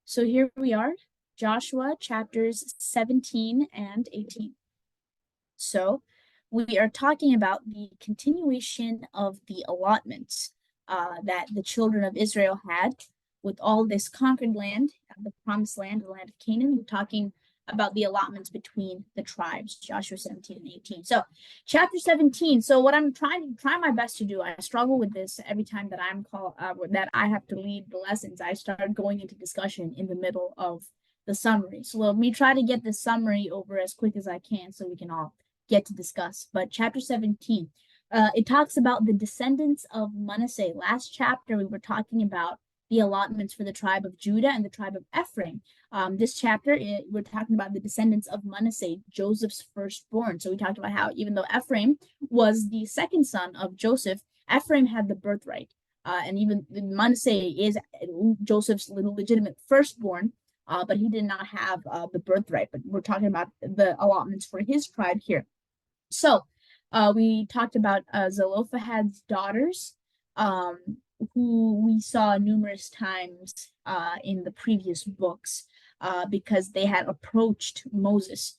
So here we are, Joshua chapters 17 and 18. So we are talking about the continuation of the allotments that the children of Israel had with all this conquered land, the promised land, the land of Canaan. We're talking about the allotments between the tribes, Joshua 17 and 18. So chapter 17. So what I'm trying my best to do, I struggle with this every time that that I have to lead the lessons. I start going into discussion in the middle of the summary. So let me try to get the summary over as quick as I can so we can all get to discuss. But chapter 17, it talks about the descendants of Manasseh. Last chapter, we were talking about the allotments for the tribe of Judah and the tribe of Ephraim. This chapter, we're talking about the descendants of Manasseh, Joseph's firstborn. So we talked about how even though Ephraim was the second son of Joseph, Ephraim had the birthright. And even Manasseh is Joseph's little legitimate firstborn, but he did not have the birthright. But we're talking about the allotments for his tribe here. So we talked about Zelophehad's daughters, who we saw numerous times in the previous books because they had approached Moses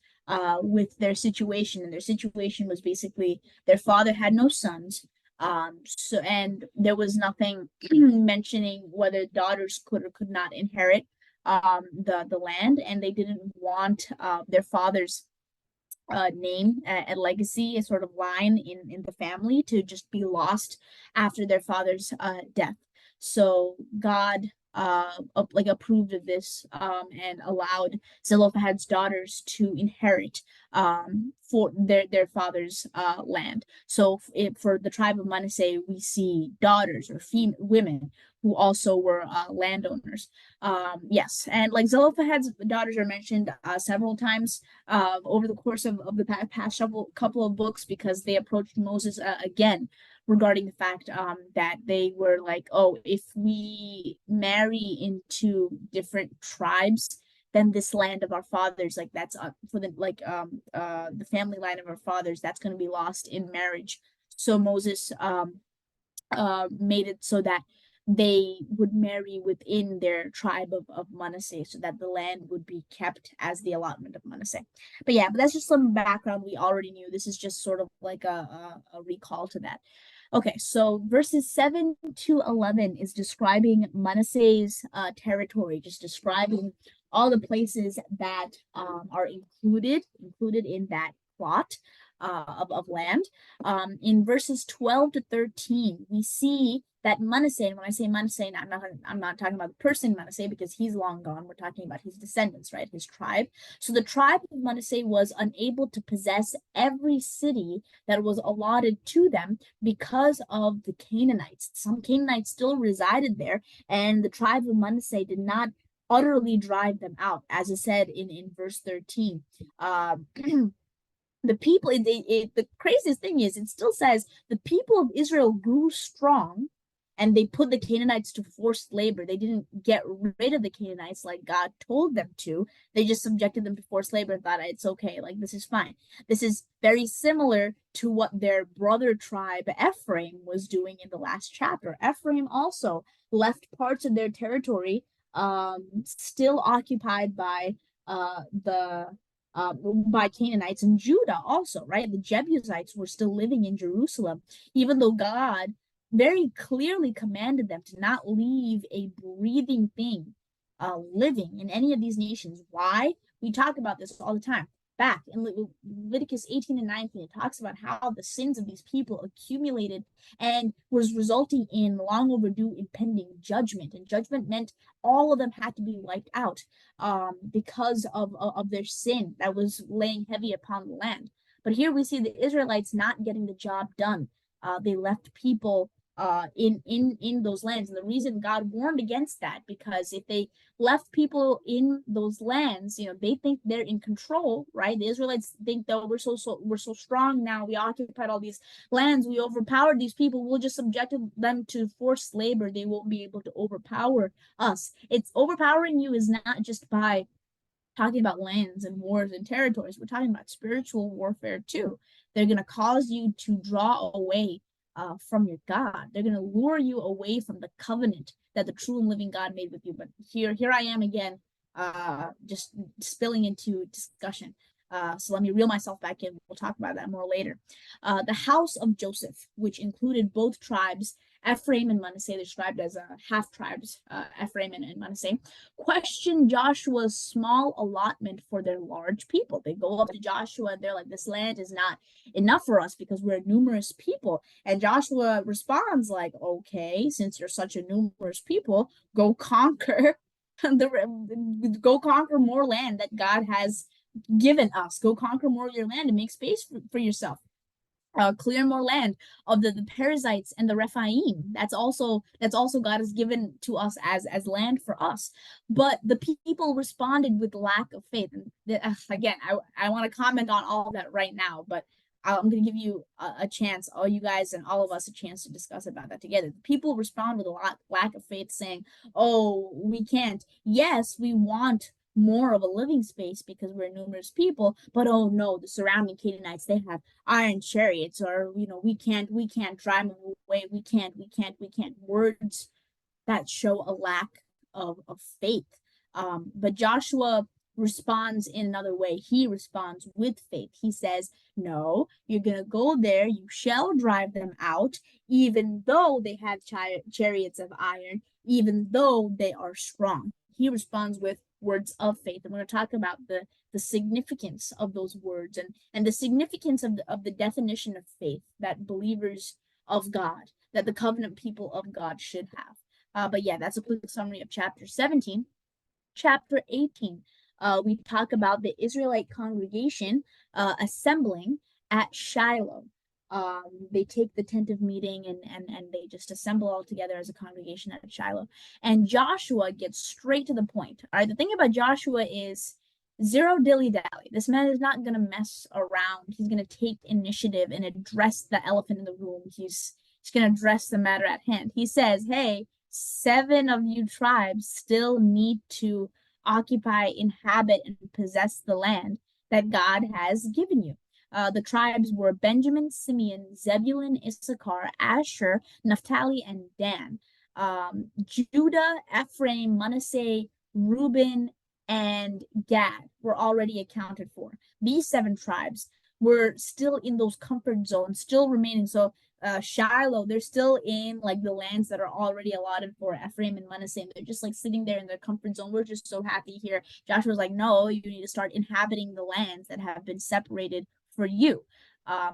with their situation. And their situation was basically their father had no sons. And there was nothing mentioning whether daughters could or could not inherit the land, and they didn't want their father's name and legacy, a sort of line in the family to just be lost after their father's death. So God approved of this and allowed Zelophehad's daughters to inherit for their father's land. So for the tribe of Manasseh, we see daughters or women who also were landowners. Yes, and like Zelophehad's daughters are mentioned several times over the course of the past couple of books because they approached Moses again regarding the fact that they were like, oh, if we marry into different tribes, then this land of our fathers, like that's for the family line of our fathers, that's going to be lost in marriage. So Moses made it so that they would marry within their tribe of Manasseh so that the land would be kept as the allotment of Manasseh. But yeah, but that's just some background we already knew. This is just sort of like a recall to that. Okay, so verses 7 to 11 is describing Manasseh's territory, just describing all the places that are included in that plot of land. In verses 12 to 13, we see that Manasseh, and when I say Manasseh, I'm not talking about the person Manasseh because he's long gone. We're talking about his descendants, right? His tribe. So the tribe of Manasseh was unable to possess every city that was allotted to them because of the Canaanites. Some Canaanites still resided there, and the tribe of Manasseh did not utterly drive them out, as it said in verse 13. The people, the craziest thing is, it still says the people of Israel grew strong and they put the Canaanites to forced labor. They didn't get rid of the Canaanites like God told them to. They just subjected them to forced labor and thought it's okay, like this is fine. This is very similar to what their brother tribe Ephraim was doing in the last chapter. Ephraim also left parts of their territory still occupied by Canaanites, and Judah also, right? The Jebusites were still living in Jerusalem, even though God very clearly commanded them to not leave a breathing thing living in any of these nations. Why? We talk about this all the time. Back in Leviticus 18 and 19, it talks about how the sins of these people accumulated and was resulting in long overdue impending judgment. And judgment meant all of them had to be wiped out because of their sin that was laying heavy upon the land. But here we see the Israelites not getting the job done. They left people in those lands, and the reason God warned against that because if they left people in those lands, they think they're in control, right? The Israelites think that we're so strong now. We occupied all these lands. We overpowered these people. We'll just subject them to forced labor. They won't be able to overpower us. It's overpowering you is not just by talking about lands and wars and territories. We're talking about spiritual warfare too. They're going to cause you to draw away from your God. They're going to lure you away from the covenant that the true and living God made with you. But here I am again, just spilling into discussion. So let me reel myself back in. We'll talk about that more later. The house of Joseph, which included both tribes, Ephraim and Manasseh, described as half tribes, Ephraim and Manasseh, question Joshua's small allotment for their large people. They go up to Joshua and they're like, this land is not enough for us because we're numerous people. And Joshua responds like, okay, since you're such a numerous people, go conquer go conquer more land that God has given us. Go conquer more of your land and make space for yourself. Clear more land of the Perizzites and the Rephaim. That's also God has given to us as land for us. But the people responded with lack of faith. And again, I want to comment on all of that right now, but I'm going to give you a chance, all you guys and all of us, a chance to discuss about that together. The people respond with a lack of faith, saying, "Oh, we can't. Yes, we want more of a living space because we're numerous people, but oh no, the surrounding Canaanites, they have iron chariots, or we can't drive them away, we can't words that show a lack of faith. But Joshua responds in another way. He responds with faith. He says, no, you're going to go there, you shall drive them out, even though they have chariots of iron, even though they are strong. He responds with words of faith. And we're going to talk about the significance of those words, and the significance of the definition of faith that believers of God, that the covenant people of God should have. But yeah, that's a quick summary of chapter 17. Chapter 18, we talk about the Israelite congregation assembling at Shiloh. They take the tent of meeting and they just assemble all together as a congregation at Shiloh. And Joshua gets straight to the point. All right, the thing about Joshua is zero dilly dally. This man is not going to mess around. He's going to take initiative and address the elephant in the room. He's going to address the matter at hand. He says, hey, 7 of you tribes still need to occupy, inhabit, and possess the land that God has given you. The tribes were Benjamin, Simeon, Zebulun, Issachar, Asher, Naphtali, and Dan. Judah, Ephraim, Manasseh, Reuben, and Gad were already accounted for. These 7 tribes were still in those comfort zones, still remaining. So Shiloh, they're still in like the lands that are already allotted for Ephraim and Manasseh. They're just like sitting there in their comfort zone. We're just so happy here. Joshua's like, no, you need to start inhabiting the lands that have been separated for you.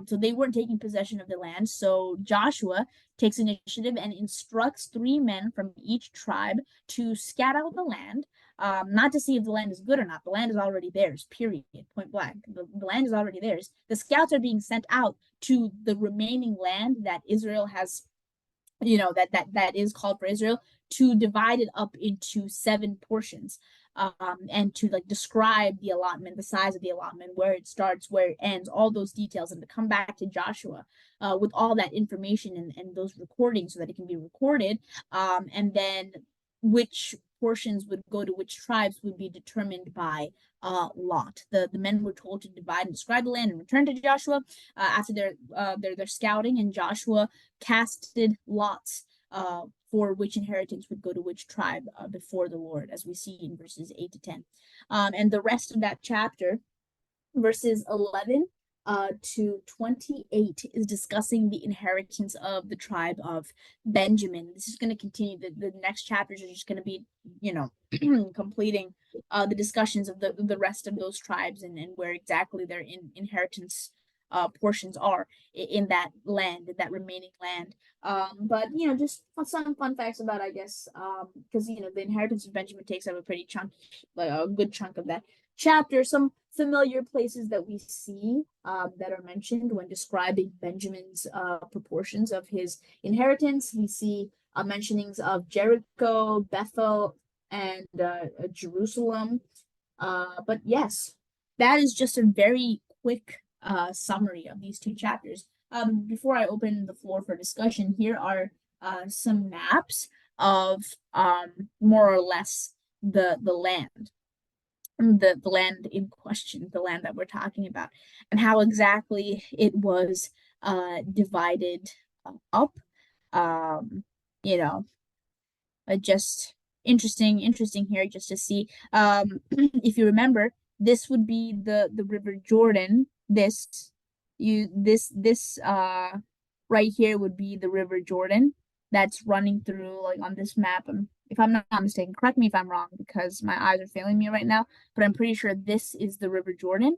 So they weren't taking possession of the land. So Joshua takes initiative and instructs 3 men from each tribe to scout out the land, not to see if the land is good or not. The land is already theirs, period, point blank. The land is already theirs. The scouts are being sent out to the remaining land that Israel has, that is called for Israel, to divide it up into 7 portions, and to like describe the allotment, the size of the allotment, where it starts, where it ends, all those details, and to come back to Joshua with all that information and those recordings so that it can be recorded, and then which portions would go to which tribes would be determined by lot. The men were told to divide and describe the land and return to Joshua after their scouting, and Joshua casted lots for which inheritance would go to which tribe before the Lord, as we see in verses 8 to 10. And the rest of that chapter, verses 11 to 28, is discussing the inheritance of the tribe of Benjamin. This is going to continue. The next chapters are just going to be, completing the discussions of the rest of those tribes and where exactly their inheritance portions are in that land, in that remaining land. But just some fun facts about, I guess, because the inheritance of Benjamin takes up a pretty chunk, like a good chunk of that chapter. Some familiar places that we see that are mentioned when describing Benjamin's proportions of his inheritance. We see mentionings of Jericho, Bethel, and Jerusalem. But yes, that is just a very quick summary of these 2 chapters. Before I open the floor for discussion, here are some maps of more or less the land, the land in question, the land that we're talking about, and how exactly it was divided up. Um, you know, just interesting here just to see. If you remember, this would be the River Jordan. This right here would be the River Jordan that's running through like on this map. If I'm not mistaken, correct me if I'm wrong because my eyes are failing me right now, but I'm pretty sure this is the River Jordan.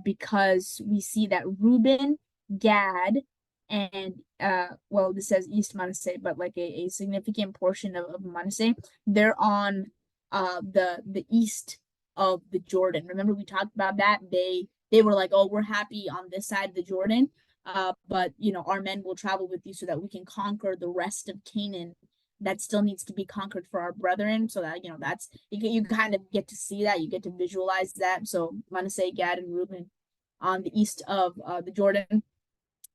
Because we see that Reuben, Gad, and well, this says East Manasseh, but like a significant portion of Manasseh, they're on the east of the Jordan. Remember we talked about that? They were like, oh, we're happy on this side of the Jordan, but our men will travel with you so that we can conquer the rest of Canaan that still needs to be conquered for our brethren. So that that's you kind of get to see that, you get to visualize that. So Manasseh, Gad, and Reuben on the east of the Jordan,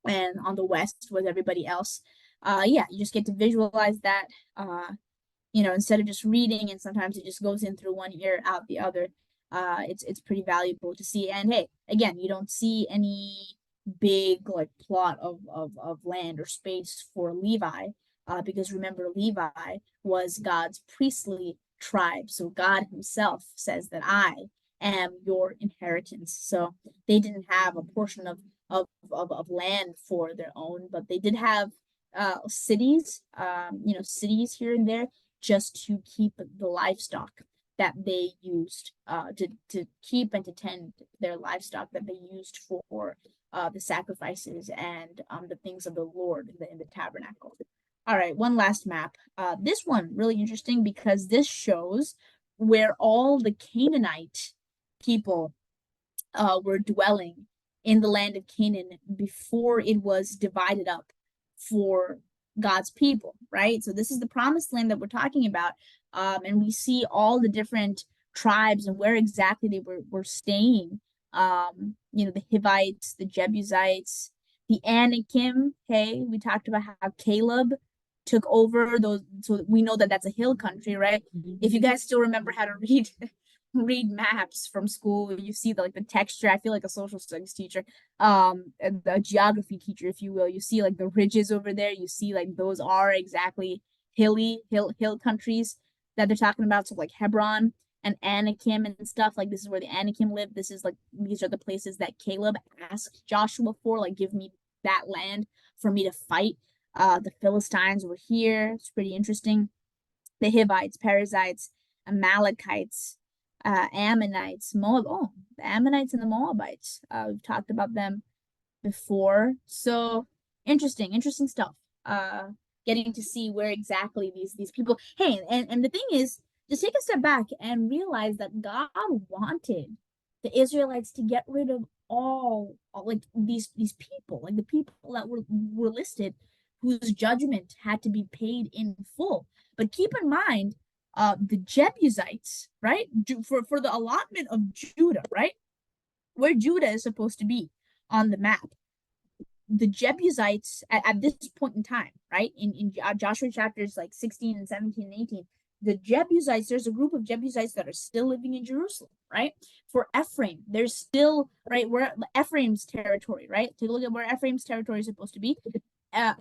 and on the west was everybody else. Yeah, you just get to visualize that. Instead of just reading, and sometimes it just goes in through one ear out the other. It's pretty valuable to see. And hey, again, you don't see any big like plot of land or space for Levi, because remember, Levi was God's priestly tribe. So God himself says that I am your inheritance. So they didn't have a portion of land for their own, but they did have cities, cities here and there, just to keep the livestock that they used, to keep and to tend their livestock that they used for the sacrifices and the things of the Lord in the tabernacle. All right, one last map. This one really interesting because this shows where all the Canaanite people were dwelling in the land of Canaan before it was divided up for God's people, right? So this is the promised land that we're talking about. And we see all the different tribes and where exactly they were staying. The Hivites, the Jebusites, the Anakim. Hey, we talked about how Caleb took over those. So we know that that's a hill country, right? If you guys still remember how to read maps from school, you see the texture. I feel like a social studies teacher, a geography teacher, if you will. You see like the ridges over there. You see like those are exactly hill countries that they're talking about. So like Hebron and Anakim and stuff. Like this is where the Anakim lived. These are the places that Caleb asked Joshua for. Like, give me that land for me to fight. The Philistines were here. It's pretty interesting. The Hivites, Perizzites, Amalekites, Ammonites, Moab. Oh, the Ammonites and the Moabites. We've talked about them before. So interesting stuff. Getting to see where exactly these people. Hey, and the thing is, just take a step back and realize that God wanted the Israelites to get rid of all like these people, like the people that were listed, whose judgment had to be paid in full. But keep in mind, the Jebusites, right? For the allotment of Judah, right? Where Judah is supposed to be on the map, the Jebusites at this point in time, right? In Joshua chapters like 16 and 17 and 18, the Jebusites, there's a group of Jebusites that are still living in Jerusalem, right? For Ephraim, there's still, right, where Ephraim's territory, right? Take a look at where Ephraim's territory is supposed to be. I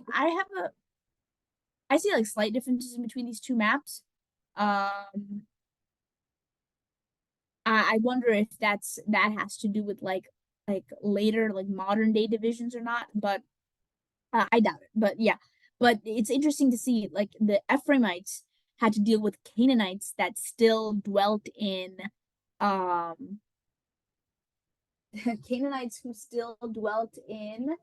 see like slight differences in between these two maps. Um, I wonder if that has to do with like later like modern day divisions or not, but I doubt it. But yeah, but it's interesting to see like the Ephraimites had to deal with Canaanites that still dwelt in um Canaanites who still dwelt in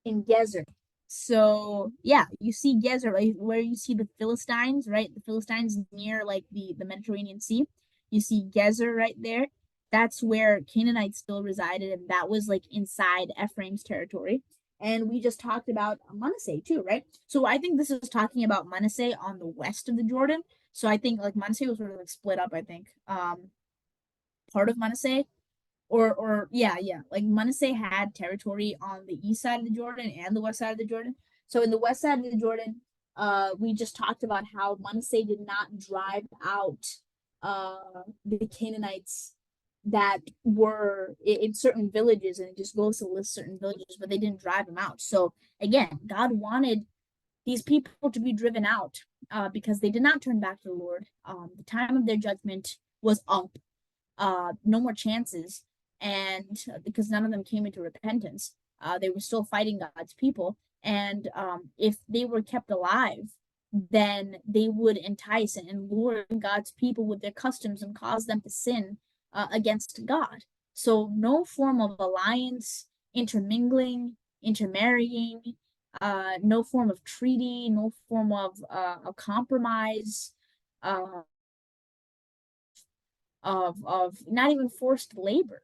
Gezer. So yeah, you see Gezer, right, where you see the Philistines, right? The Philistines near like the Mediterranean Sea. You see Gezer right there. That's where Canaanites still resided, and that was like inside Ephraim's territory. And we just talked about Manasseh too, right? So I think this is talking about Manasseh on the west of the Jordan. So I think like Manasseh was sort of like split up, I think. Part of Manasseh or yeah, like Manasseh had territory on the east side of the Jordan and the west side of the Jordan. So in the west side of the Jordan, we just talked about how Manasseh did not drive out the Canaanites that were in certain villages, and it just goes to list certain villages, but they didn't drive them out. So again, God wanted these people to be driven out because they did not turn back to the Lord. The time of their judgment was up. No more chances, and because none of them came into repentance, they were still fighting God's people. And if they were kept alive, then they would entice and lure God's people with their customs and cause them to sin against God. So no form of alliance, intermingling, intermarrying, no form of treaty, no form of a compromise, uh, of not even forced labor,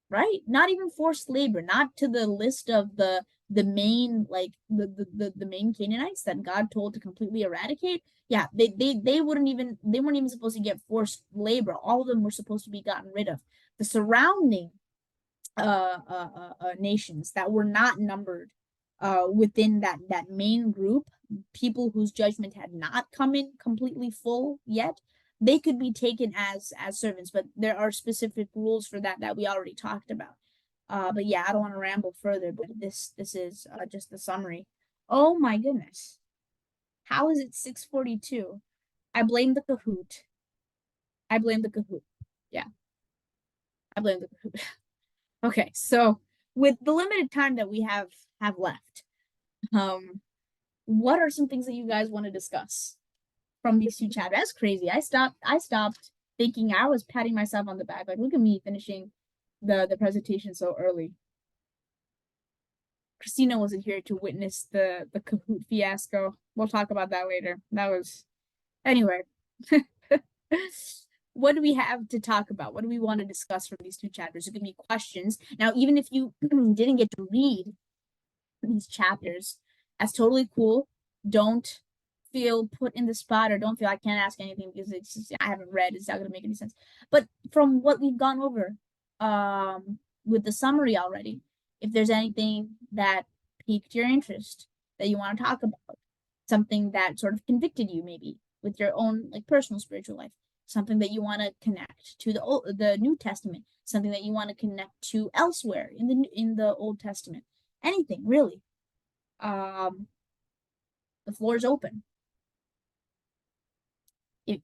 right? Not even forced labor, not to the list of the main, like the main Canaanites that God told to completely eradicate. Yeah, they wouldn't even, they weren't even supposed to get forced labor. All of them were supposed to be gotten rid of. The surrounding nations that were not numbered within that main group, people whose judgment had not come in completely full yet, they could be taken as servants, but there are specific rules for that we already talked about. But yeah, I don't want to ramble further, but this is just the summary. Oh my goodness, how is it 6:42? I blame the Kahoot. I blame the Kahoot. Yeah, I blame the Kahoot. Okay, so with the limited time that we have left, um, what are some things that you guys want to discuss from these two chapters? That's crazy. I stopped thinking. I was patting myself on the back, like, look at me finishing the presentation so early. Christina wasn't here to witness the Kahoot fiasco. We'll talk about that later. That was anyway. What do we have to talk about? What do we want to discuss from these two chapters? It can be questions. Now, even if you didn't get to read these chapters, that's totally cool. Don't feel put in the spot, or don't feel I can't ask anything because it's just, I haven't read. It's not going to make any sense. But from what we've gone over with the summary already, if there's anything that piqued your interest that you want to talk about, something that sort of convicted you maybe with your own like personal spiritual life, something that you want to connect to the New Testament, something that you want to connect to elsewhere in the Old Testament, anything really. Um, the floor is open. If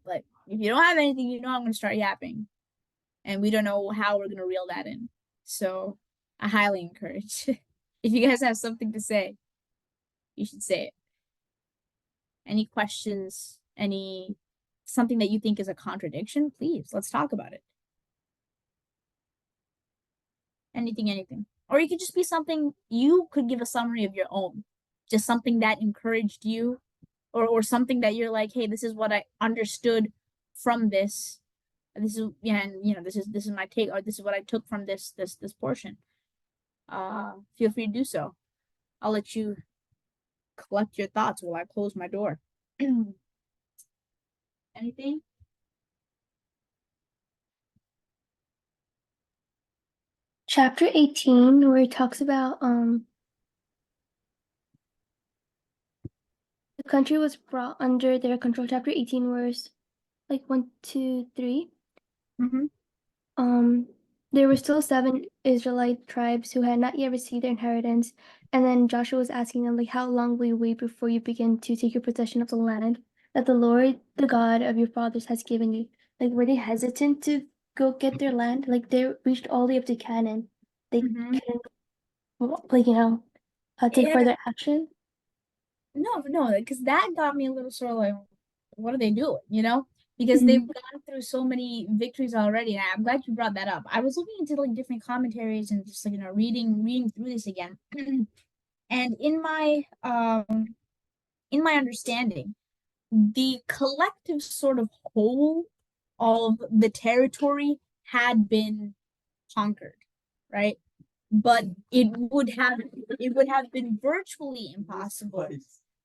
you don't have anything, I'm going to start yapping, and we don't know how we're going to reel that in. So I highly encourage if you guys have something to say, you should say it. Any questions? Any something that you think is a contradiction? Please, let's talk about it. Anything. Or it could just be something you could give a summary of your own, just something that encouraged you, or something that you're like, hey, this is what I understood from this. This is, yeah, and this is my take, or this is what I took from this portion. Feel free to do so. I'll let you collect your thoughts while I close my door. Anything? Chapter 18, where it talks about the country was brought under their control. Chapter 18 was like 1, 2, 3. Mm-hmm. There were still 7 Israelite tribes who had not yet received their inheritance, and then Joshua was asking them, like, how long will you wait before you begin to take your possession of the land that the Lord, the God of your fathers, has given you? Like, were they hesitant to go get their land? Like, they reached all the way up to Canaan. They Mm-hmm. couldn't, like, take Yeah, further action. no, because that got me a little sort of like, what are they doing? Because they've Mhm. gone through so many victories already, and I'm glad you brought that up. I was looking into like different commentaries and just like reading through this again, and in my understanding, the collective sort of whole of the territory had been conquered, right? But it would have been virtually impossible.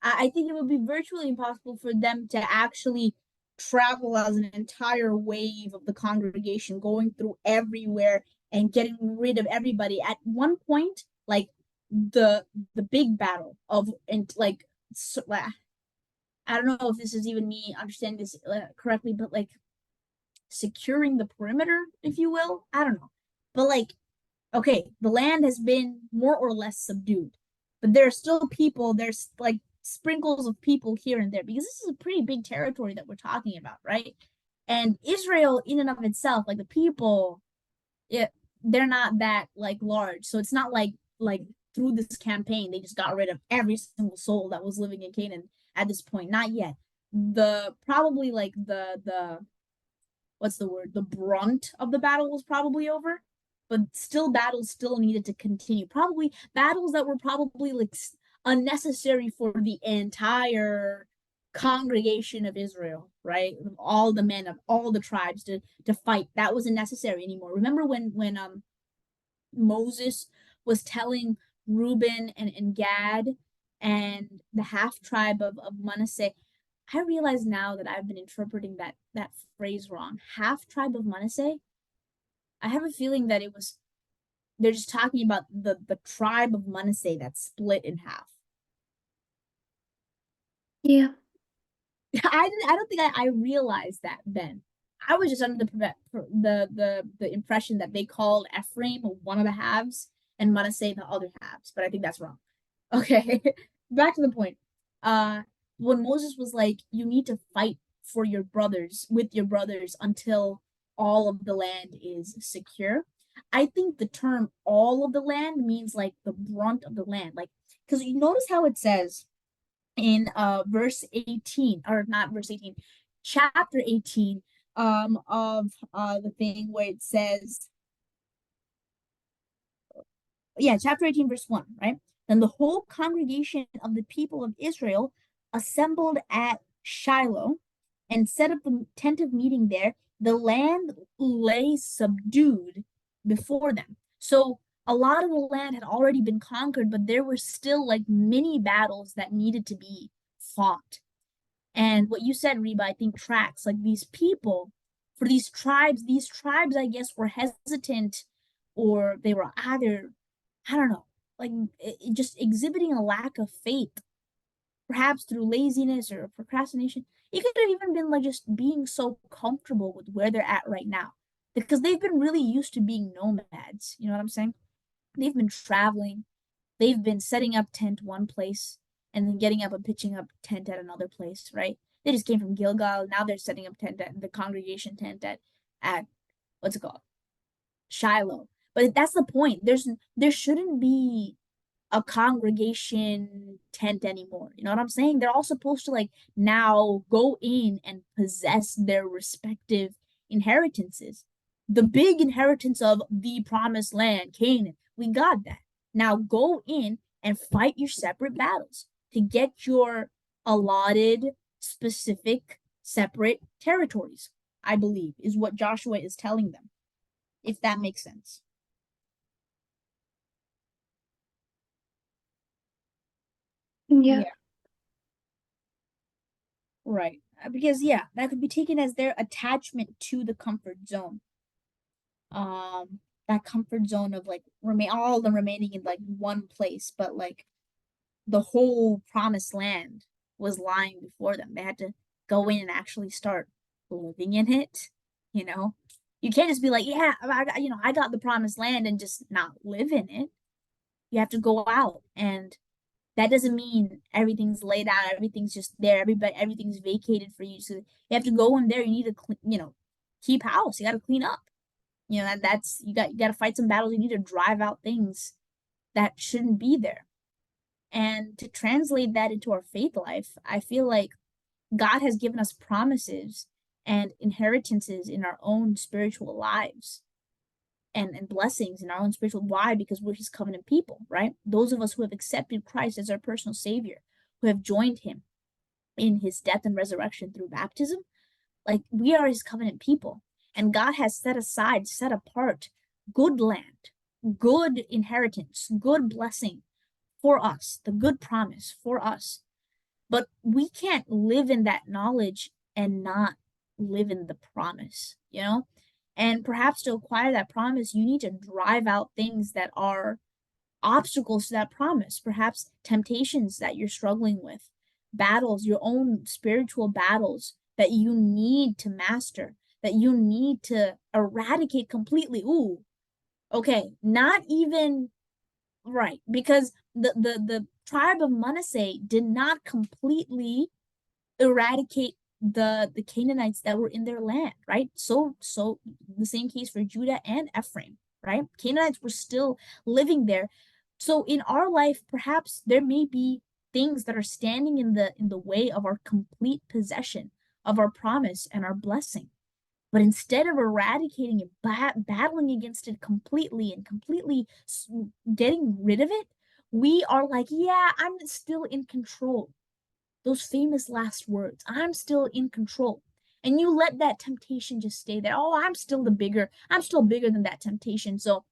I think it would be virtually impossible for them to actually travel as an entire wave of the congregation, going through everywhere and getting rid of everybody. At one point, like the the big battle of, and like, so, I don't know if this is even me understanding this correctly, but like securing the perimeter, if you will. I don't know. But like, okay, the land has been more or less subdued, but there are still people, there's like sprinkles of people here and there because this is a pretty big territory that we're talking about, right? And Israel, in and of itself, like the people, it, they're not that like large. So it's not like through this campaign they just got rid of every single soul that was living in Canaan at this point. Not yet. The probably like the what's the word? The brunt of the battle was probably over, but still battles still needed to continue. Probably battles that were probably like unnecessary for the entire congregation of Israel, right? All the men of all the tribes to fight. That wasn't necessary anymore. Remember when Moses was telling Reuben and Gad and the half tribe of Manasseh. I realize now that I've been interpreting that phrase wrong. Half tribe of Manasseh. I have a feeling that it was they're just talking about the tribe of Manasseh that's split in half. Yeah. I don't think I realized that then. I was just under the impression that they called Ephraim one of the halves and Manasseh the other halves, but I think that's wrong. Okay, back to the point. Uh, when Moses was like, "You need to fight for your brothers with your brothers until all of the land is secure." I think the term "all of the land" means like the brunt of the land, like because you notice how it says in verse 18 or not verse 18 chapter 18 of the thing where it says chapter 18 verse 1, right? Then the whole congregation of the people of Israel assembled at Shiloh and set up the tent of meeting there. The land lay subdued before them. So a lot of the land had already been conquered, but there were still like mini battles that needed to be fought. And what you said, Reba, I think tracks. Like these people, for these tribes, I guess, were hesitant or they were either, I don't know, like just exhibiting a lack of faith, perhaps through laziness or procrastination. It could have even been like just being so comfortable with where they're at right now because they've been really used to being nomads. You know what I'm saying? They've been traveling, they've been setting up tent one place and then getting up and pitching up tent at another place, right? They just came from Gilgal. Now they're setting up tent at the congregation tent at what's it called? Shiloh. But that's the point. There shouldn't be a congregation tent anymore. You know what I'm saying? They're all supposed to like now go in and possess their respective inheritances. The big inheritance of the promised land, Canaan. We got that. Now go in and fight your separate battles to get your allotted, specific, separate territories, I believe, is what Joshua is telling them, if that makes sense. Yeah. Yeah. Right. Because yeah, that could be taken as their attachment to the comfort zone. That comfort zone of like remain all of them remaining in like one place, but like the whole promised land was lying before them. They had to go in and actually start living in it, you know. You can't just be like, yeah, I got the promised land and just not live in it. You have to go out and that doesn't mean everything's laid out, everything's just there, everything's vacated for you. So you have to go in there. You need to keep house. You got to clean up. That's you got to fight some battles. You need to drive out things that shouldn't be there. And to translate that into our faith life, I feel like God has given us promises and inheritances in our own spiritual lives and blessings in our own spiritual. Why? Because we're his covenant people, right? Those of us who have accepted Christ as our personal savior, who have joined him in his death and resurrection through baptism, like we are his covenant people. And God has set aside, set apart good land, good inheritance, good blessing for us, the good promise for us. But we can't live in that knowledge and not live in the promise, you know? And perhaps to acquire that promise, you need to drive out things that are obstacles to that promise, perhaps temptations that you're struggling with, battles, your own spiritual battles that you need to master, that you need to eradicate completely. Ooh, okay, not even right, because the tribe of Manasseh did not completely eradicate the Canaanites that were in their land, right? So the same case for Judah and Ephraim, right? Canaanites were still living there. So in our life, perhaps there may be things that are standing in the way of our complete possession of our promise and our blessing. But instead of eradicating it, battling against it completely and completely getting rid of it, we are like, yeah, I'm still in control. Those famous last words, I'm still in control. And you let that temptation just stay there. Oh, I'm still bigger than that temptation. So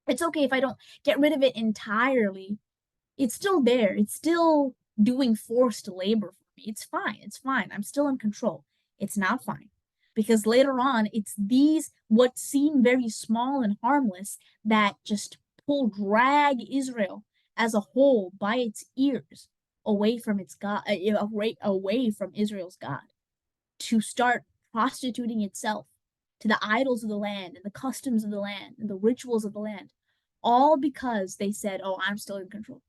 it's okay if I don't get rid of it entirely. It's still there. It's still doing forced labor for me. It's fine. It's fine. I'm still in control. It's not fine. Because later on, it's these what seem very small and harmless that just drag Israel as a whole by its ears away from its God, away from Israel's God, to start prostituting itself to the idols of the land and the customs of the land and the rituals of the land, all because they said, "Oh, I'm still in control."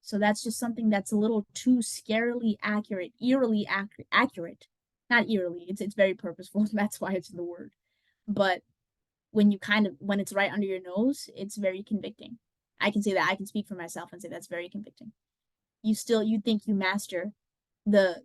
So that's just something that's a little too scarily accurate, eerily accurate. Not eerily, it's very purposeful. That's why it's the word. But when it's right under your nose, it's very convicting. I can say that. I can speak for myself and say that's very convicting. You think you master the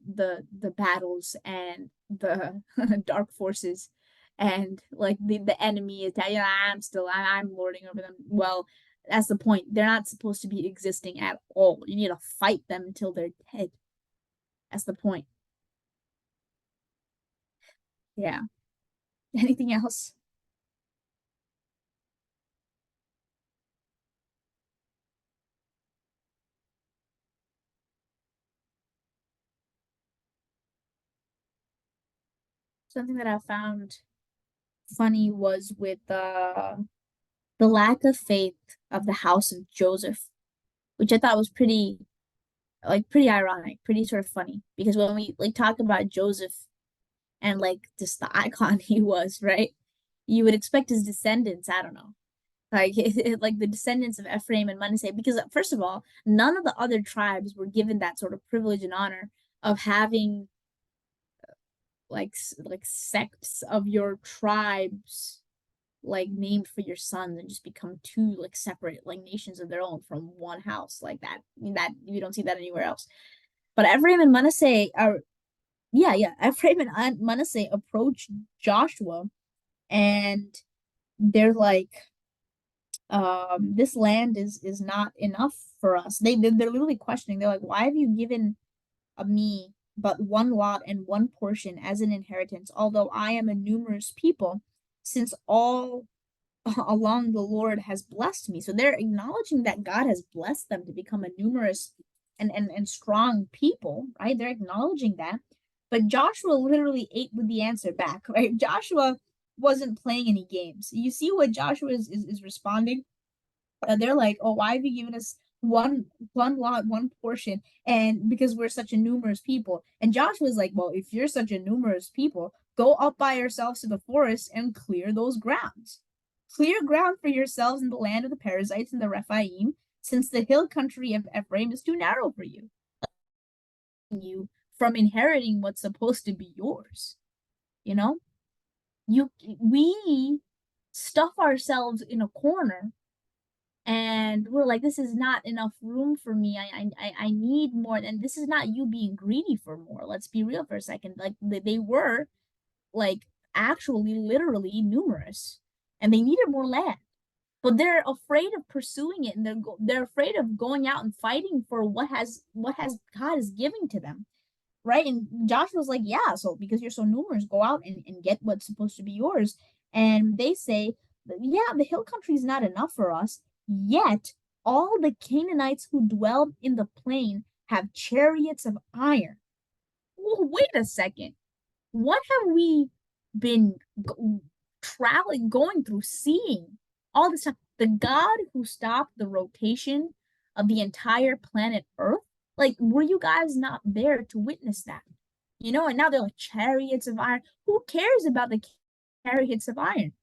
battles and the dark forces and like the enemy is that, yeah, I'm lording over them. Well, that's the point. They're not supposed to be existing at all. You need to fight them until they're dead. That's the point. Yeah. Anything else? Something that I found funny was with the lack of faith of the house of Joseph, which I thought was pretty ironic, pretty sort of funny. Because when we like talk about Joseph and like just the icon he was, right? You would expect his descendants, I don't know, like like the descendants of Ephraim and Manasseh, because first of all, none of the other tribes were given that sort of privilege and honor of having like sects of your tribes like named for your sons and just become two like separate like nations of their own from one house like that. I mean that you don't see that anywhere else. But Ephraim and Manasseh are yeah. Ephraim and Manasseh approach Joshua and they're like, this land is not enough for us. They're literally questioning. They're like, why have you given me but one lot and one portion as an inheritance, although I am a numerous people, since all along the Lord has blessed me. So they're acknowledging that God has blessed them to become a numerous and strong people, right? They're acknowledging that. But Joshua literally ate with the answer back, right? Joshua wasn't playing any games. You see what Joshua is responding? They're like, oh, why have you given us one lot, one portion? And because we're such a numerous people. And Joshua's like, well, if you're such a numerous people, go up by yourselves to the forest and clear those grounds. Clear ground for yourselves in the land of the Perizzites and the Rephaim, since the hill country of Ephraim is too narrow for you. You from inheriting what's supposed to be yours. You know, we stuff ourselves in a corner and we're like, this is not enough room for me. I need more. And this is not you being greedy for more. Let's be real for a second. Like they were like actually literally numerous and they needed more land, but they're afraid of pursuing it and they're afraid of going out and fighting for what has God is giving to them, right? And Joshua's like, yeah, so because you're so numerous, go out and get what's supposed to be yours. And they say, yeah, the hill country is not enough for us. Yet all the Canaanites who dwell in the plain have chariots of iron. Well, wait a second. What have we been traveling, going through, seeing all this time? The God who stopped the rotation of the entire planet Earth? Like, were you guys not there to witness that? And now they're like chariots of iron. Who cares about the chariots of iron?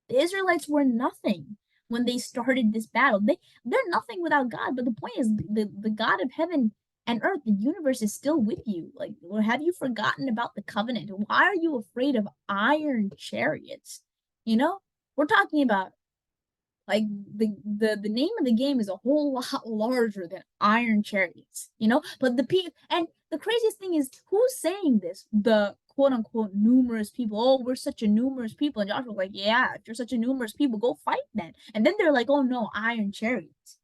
The Israelites were nothing when they started this battle. They're nothing without God. But the point is, the God of heaven and earth, the universe is still with you. Like, or have you forgotten about the covenant? Why are you afraid of iron chariots? You know, we're talking about like the name of the game is a whole lot larger than iron chariots. But the craziest thing is who's saying this? The quote unquote numerous people. Oh, we're such a numerous people. And Joshua's like, yeah, if you're such a numerous people, go fight then. And then they're like, oh no, iron chariots.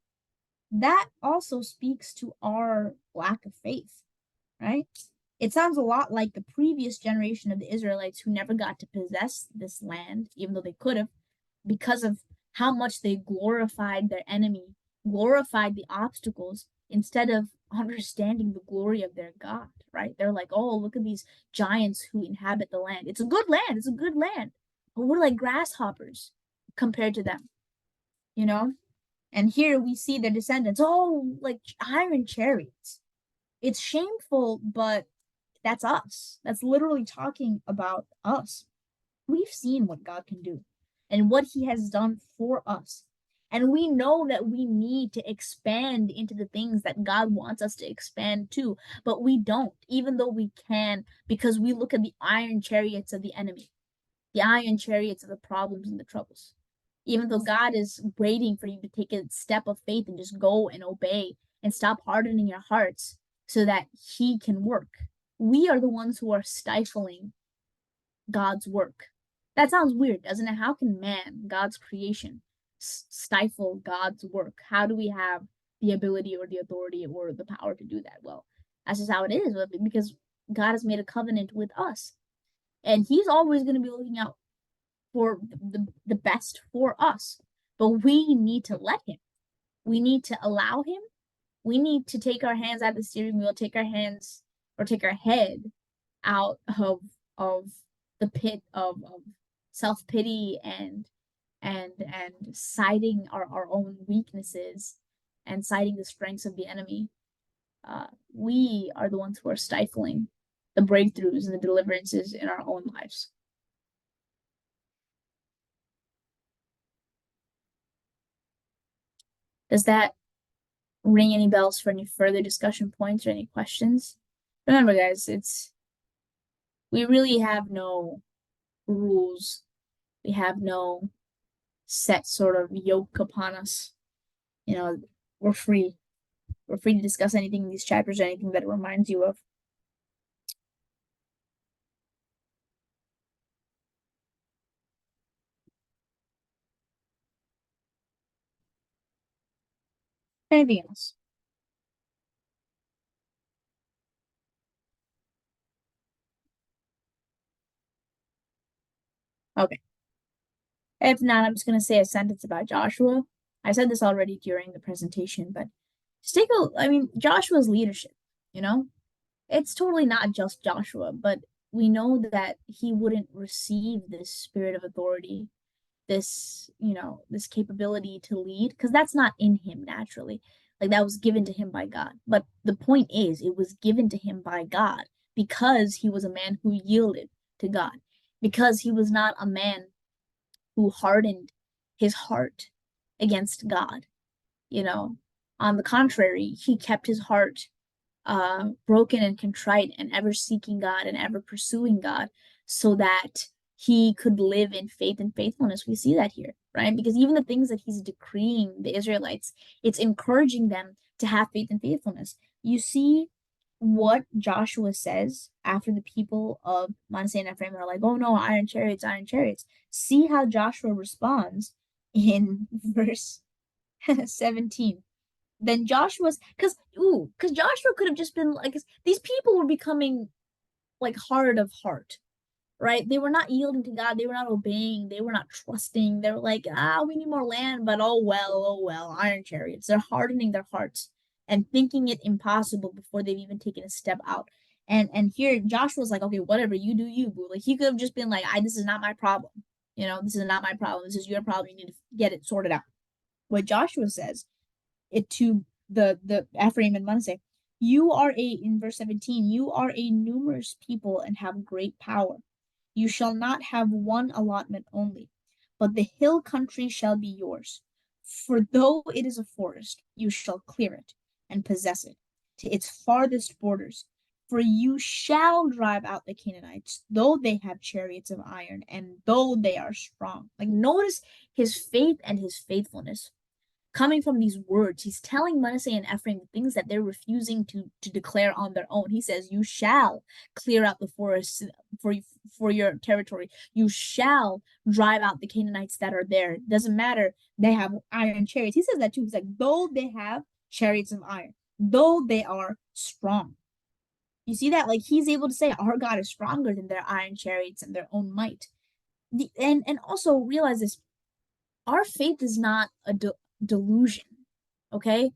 That also speaks to our lack of faith, right? It sounds a lot like the previous generation of the Israelites who never got to possess this land, even though they could have, because of how much they glorified their enemy, glorified the obstacles instead of understanding the glory of their God, right? They're like, oh, look at these giants who inhabit the land. It's a good land. It's a good land. But we're like grasshoppers compared to them, you know? And here we see their descendants, oh, like iron chariots. It's shameful, but that's us. That's literally talking about us. We've seen what God can do and what he has done for us. And we know that we need to expand into the things that God wants us to expand to, but we don't, even though we can, because we look at the iron chariots of the enemy, the iron chariots of the problems and the troubles. Even though God is waiting for you to take a step of faith and just go and obey and stop hardening your hearts so that he can work. We are the ones who are stifling God's work. That sounds weird, doesn't it? How can man, God's creation, stifle God's work? How do we have the ability or the authority or the power to do that? Well, that's just how it is, because God has made a covenant with us. And he's always going to be looking out for the best for us. But we need to let him. We need to allow him. We need to take our hands out of the steering wheel, take our hands or take our head out of the pit of self-pity and citing our own weaknesses and citing the strengths of the enemy. We are the ones who are stifling the breakthroughs and the deliverances in our own lives. Does that ring any bells for any further discussion points or any questions? Remember, guys, we really have no rules. We have no set sort of yoke upon us. We're free. We're free to discuss anything in these chapters, anything that it reminds you of. Anything else? Okay. If not, I'm just going to say a sentence about Joshua. I said this already during the presentation, but Joshua's leadership, you know, it's totally not just Joshua, but we know that he wouldn't receive this spirit of authority, this capability to lead, because that's not in him naturally. Like that was given to him by God. But the point is, it was given to him by God because he was a man who yielded to God, because he was not a man who hardened his heart against God. You know, on the contrary, he kept his heart broken and contrite and ever seeking God and ever pursuing God so that he could live in faith and faithfulness. We see that here, right? Because even the things that he's decreeing the Israelites, it's encouraging them to have faith and faithfulness. You see what Joshua says after the people of Manasseh and Ephraim are like, oh no, iron chariots, iron chariots. See how Joshua responds in verse 17. Then Joshua's because Joshua could have just been like, these people were becoming like hard of heart, right? They were not yielding to God, they were not obeying, they were not trusting. They were like, we need more land, but oh well, iron chariots. They're hardening their hearts and thinking it impossible before they've even taken a step out. And here Joshua's like, okay, whatever, you do you, boo. Like he could have just been like, this is not my problem. This is not my problem. This is your problem. You need to get it sorted out. What Joshua says it to the Ephraim and Manasseh, in verse 17, you are a numerous people and have great power. You shall not have one allotment only, but the hill country shall be yours. For though it is a forest, you shall clear it and possess it to its farthest borders. For you shall drive out the Canaanites, though they have chariots of iron, and though they are strong. Like, notice his faith and his faithfulness coming from these words. He's telling Manasseh and Ephraim things that they're refusing to declare on their own. He says, you shall clear out the forests for your territory. You shall drive out the Canaanites that are there. It doesn't matter. They have iron chariots. He says that too. He's like, though they have chariots of iron, though they are strong. You see that? Like, he's able to say our God is stronger than their iron chariots and their own might. And also realize this, our faith is not a delusion, okay?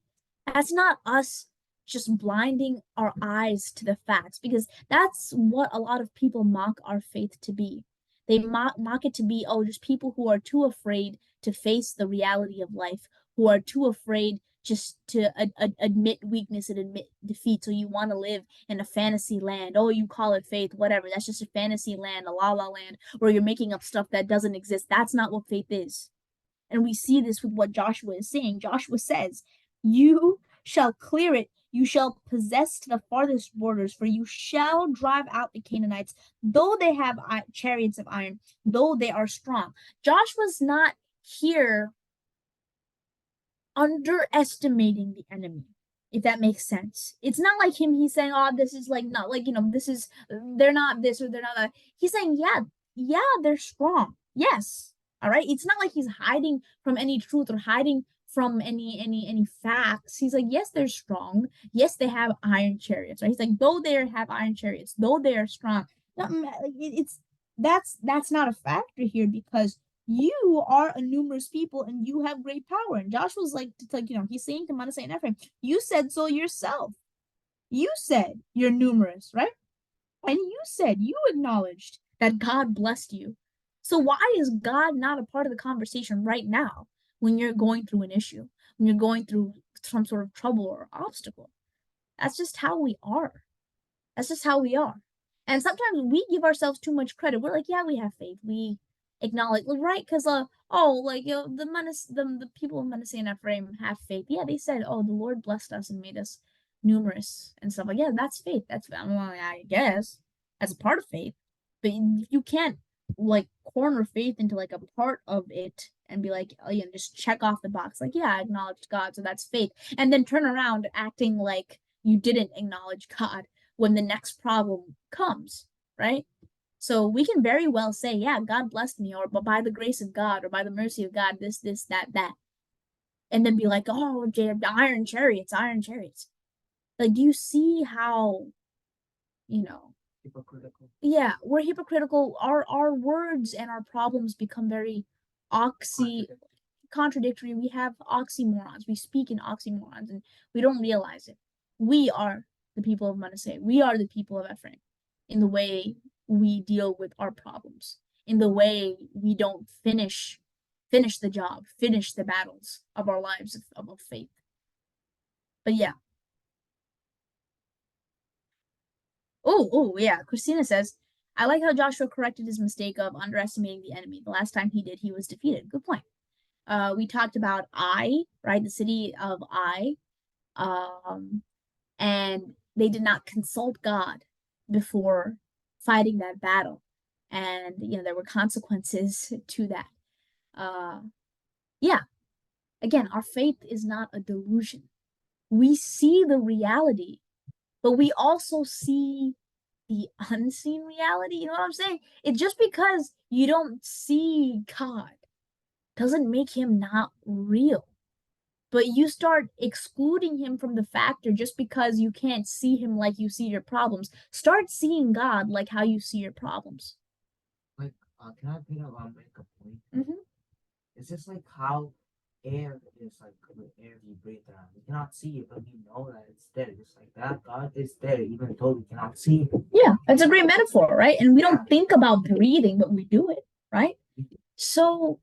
That's not us just blinding our eyes to the facts, because that's what a lot of people mock our faith to be. They mock it to be, oh, just people who are too afraid to face the reality of life, who are too afraid just to admit weakness and admit defeat. So you want to live in a fantasy land. Oh, you call it faith, whatever. That's just a fantasy land, a la la land, where you're making up stuff that doesn't exist. That's not what faith is. And we see this with what Joshua is saying. Joshua says, you shall clear it, you shall possess to the farthest borders, for you shall drive out the Canaanites, though they have chariots of iron, though they are strong. Joshua's not here underestimating the enemy, if that makes sense. It's not like him, he's saying, oh, this is like not like, this is, they're not this or they're not that. He's saying, yeah, they're strong. Yes. All right. It's not like he's hiding from any truth or hiding from any facts. He's like, yes, they're strong. Yes, they have iron chariots. Right. He's like, though they have iron chariots, though they are strong. It's that's not a factor here, because you are a numerous people and you have great power. And Joshua's like, he's saying to Manasseh and Ephraim, you said so yourself. You said you're numerous, right? And you acknowledged that God blessed you. So why is God not a part of the conversation right now when you're going through an issue, when you're going through some sort of trouble or obstacle? That's just how we are. That's just how we are. And sometimes we give ourselves too much credit. We're like, yeah, we have faith. We acknowledge, right? Because the people of Manasseh and Ephraim have faith. Yeah, they said, oh, the Lord blessed us and made us numerous and stuff. Like, yeah, that's faith. I guess as a part of faith, but you can't like corner faith into like a part of it and be like, oh, just check off the box. Like, yeah, I acknowledged God, so that's faith, and then turn around acting like you didn't acknowledge God when the next problem comes, right? So we can very well say, yeah, God blessed me, or but by the grace of God, or by the mercy of God, this, that, and then be like, oh, iron chariots, iron chariots. Like, do you see how, hypocritical. Yeah, we're hypocritical. Our words and our problems become very oxy contradictory. We have oxymorons. We speak in oxymorons and we don't realize it. We are the people of Manasseh. We are the people of Ephraim in the way we deal with our problems, in the way we don't finish the job, finish the battles of our lives of faith. But yeah. Oh, yeah. Christina says, I like how Joshua corrected his mistake of underestimating the enemy. The last time he did, he was defeated. Good point. We talked about Ai, right? The city of Ai. And they did not consult God before fighting that battle. And, there were consequences to that. Yeah. Again, our faith is not a delusion. We see the reality, but we also see the unseen reality. You know what I'm saying? It's just because you don't see God doesn't make him not real. But you start excluding him from the factor just because you can't see him like you see your problems. Start seeing God like how you see your problems. Like, can I make a point? Mm-hmm. It's just like how air is like the air you breathe around. We cannot see it, but we know that it's there. Just like that, God is there, even though we cannot see it. Yeah, that's a great metaphor, right? And we don't think about breathing, but we do it, right? So,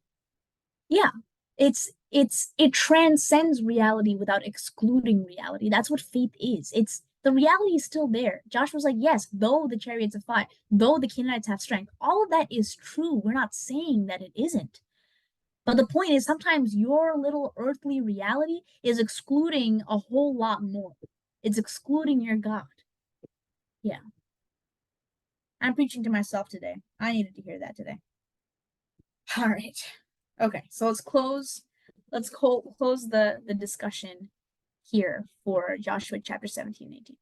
yeah, it transcends reality without excluding reality. That's what faith is. The reality is still there. Joshua's like, yes, though the chariots of fire, though the Canaanites have strength, all of that is true. We're not saying that it isn't. But the point is, sometimes your little earthly reality is excluding a whole lot more. It's excluding your God. Yeah. I'm preaching to myself today. I needed to hear that today. All right. Okay, so let's close the discussion here for Joshua chapter 17 and 18.